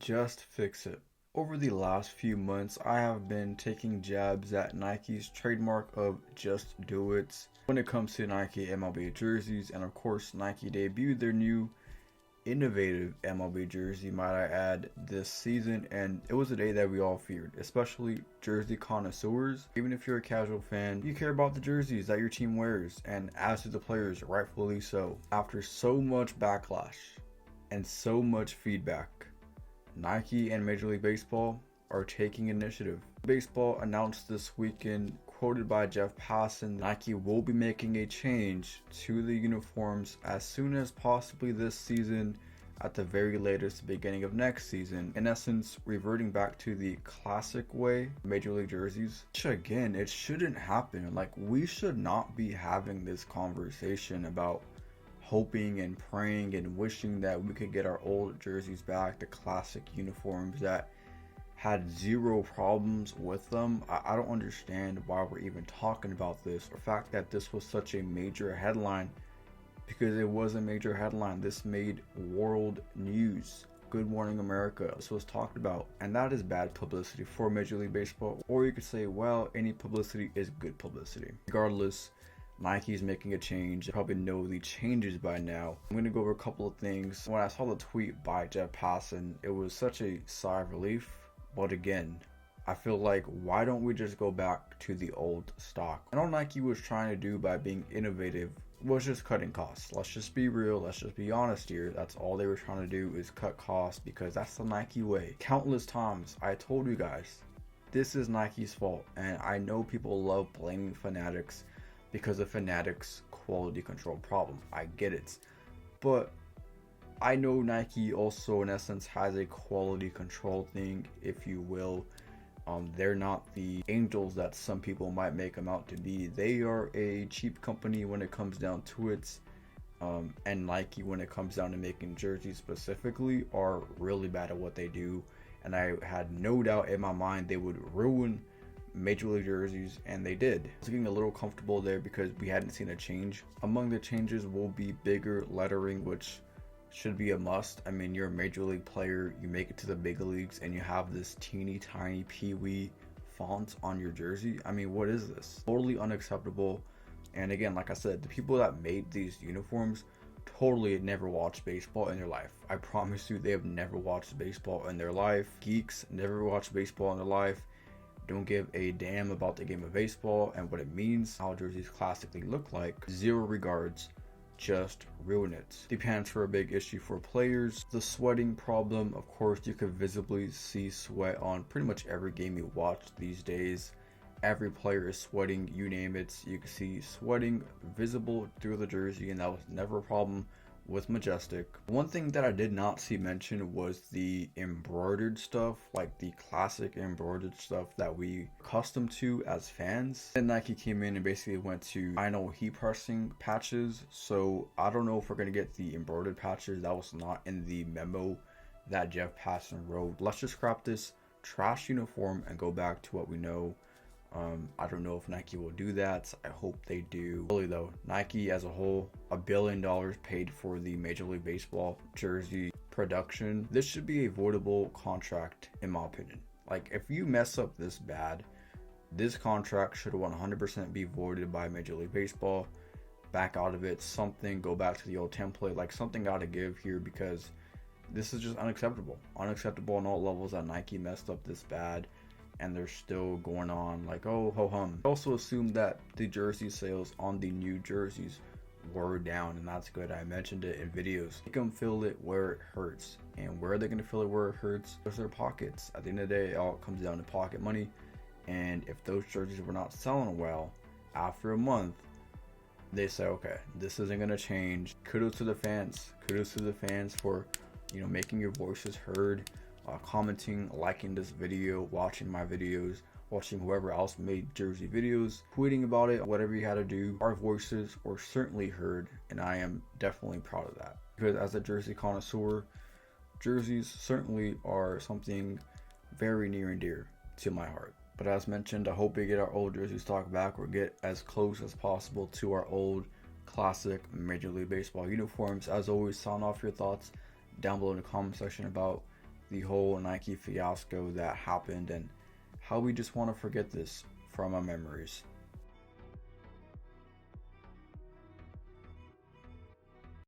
Just fix it. Over the last few months, I have been taking jabs at Nike's trademark of just do it when it comes to Nike MLB jerseys, and of course, Nike debuted their new innovative MLB jersey, might I add, this season, and it was a day that we all feared, especially jersey connoisseurs. Even if you're a casual fan, you care about the jerseys that your team wears, and as do the players, rightfully so. After so much backlash and so much feedback, Nike and Major League Baseball are taking initiative. Baseball announced this weekend, quoted by Jeff Passan, Nike will be making a change to the uniforms as soon as possibly this season, at the very latest beginning of next season. In essence, reverting back to the classic way Major League jerseys, which again, it shouldn't happen. Like, we should not be having this conversation about hoping and praying and wishing that we could get our old jerseys back, the classic uniforms that had zero problems with them. I don't understand why we're even talking about this. The fact that this was such a major headline, because it was a major headline. This made world news. Good Morning America, this was talked about, and that is bad publicity for Major League Baseball. Or you could say, well, any publicity is good publicity. Regardless, Nike's making a change. You probably know the changes by now. I'm going to go over a couple of things. When I saw the tweet by Jeff Passan, it was such a sigh of relief. But again, I feel like, why don't we just go back to the old stock? And all Nike was trying to do by being innovative was just cutting costs. Let's just be real. Let's just be honest here. That's all they were trying to do, is cut costs, because that's the Nike way. Countless times I told you guys, this is Nike's fault. And I know people love blaming Fanatics because of Fanatics' quality control problem. I get it. But I know Nike also, in essence, has a quality control thing, if you will. They're not the angels that some people might make them out to be. They are a cheap company when it comes down to it. And Nike, when it comes down to making jerseys specifically, are really bad at what they do. And I had no doubt in my mind they would ruin Major League jerseys, and they did. I was getting a little comfortable there because we hadn't seen a change. Among the changes will be bigger lettering, which should be a must. I mean, you're a Major League player, you make it to the big leagues, and you have this teeny tiny peewee font on your jersey. I mean, what is this? Totally unacceptable. And again, like I said, the people that made these uniforms totally had never watched baseball in their life. I promise you, they have never watched baseball in their life. Geeks never watched baseball in their life. Don't give a damn about the game of baseball and what it means, how jerseys classically look like. Zero regards. Just ruin it. The pants were a big issue for players. The sweating problem, of course, you could visibly see sweat on pretty much every game you watch these days. Every player is sweating, you name it. You can see sweating visible through the jersey, and that was never a problem with Majestic. One thing that I did not see mentioned was the embroidered stuff, like the classic embroidered stuff that we accustomed to as fans. And Nike came in and basically went to vinyl heat pressing patches. So I don't know if we're gonna get the embroidered patches. That was not in the memo that Jeff Passan wrote. Let's just scrap this trash uniform and go back to what we know. I don't know if Nike will do that. I hope they do. Really though, Nike as a whole, $1 billion paid for the Major League Baseball jersey production. This should be a voidable contract, in my opinion. Like, if you mess up this bad, this contract should 100% be voided by Major League Baseball. Back out of it, something, go back to the old template. Like, something got to give here, because this is just unacceptable. Unacceptable on all levels that Nike messed up this bad. And they're still going on like, oh, ho hum. I also assumed that the jersey sales on the new jerseys were down, and that's good. I mentioned it in videos. Make them feel it where it hurts. And where are they going to feel it where it hurts? There's their pockets. At the end of the day, it all comes down to pocket money. And if those jerseys were not selling well, after a month, they say, okay, this isn't going to change. Kudos to the fans. Kudos to the fans for, making your voices heard. Commenting, liking this video, watching my videos, watching whoever else made jersey videos, tweeting about it, whatever you had to do. Our voices were certainly heard, and I am definitely proud of that. Because as a jersey connoisseur, jerseys certainly are something very near and dear to my heart. But as mentioned, I hope we get our old jersey stock back, or get as close as possible to our old classic Major League Baseball uniforms. As always, sound off your thoughts down below in the comment section about the whole Nike fiasco that happened and how we just want to forget this from our memories.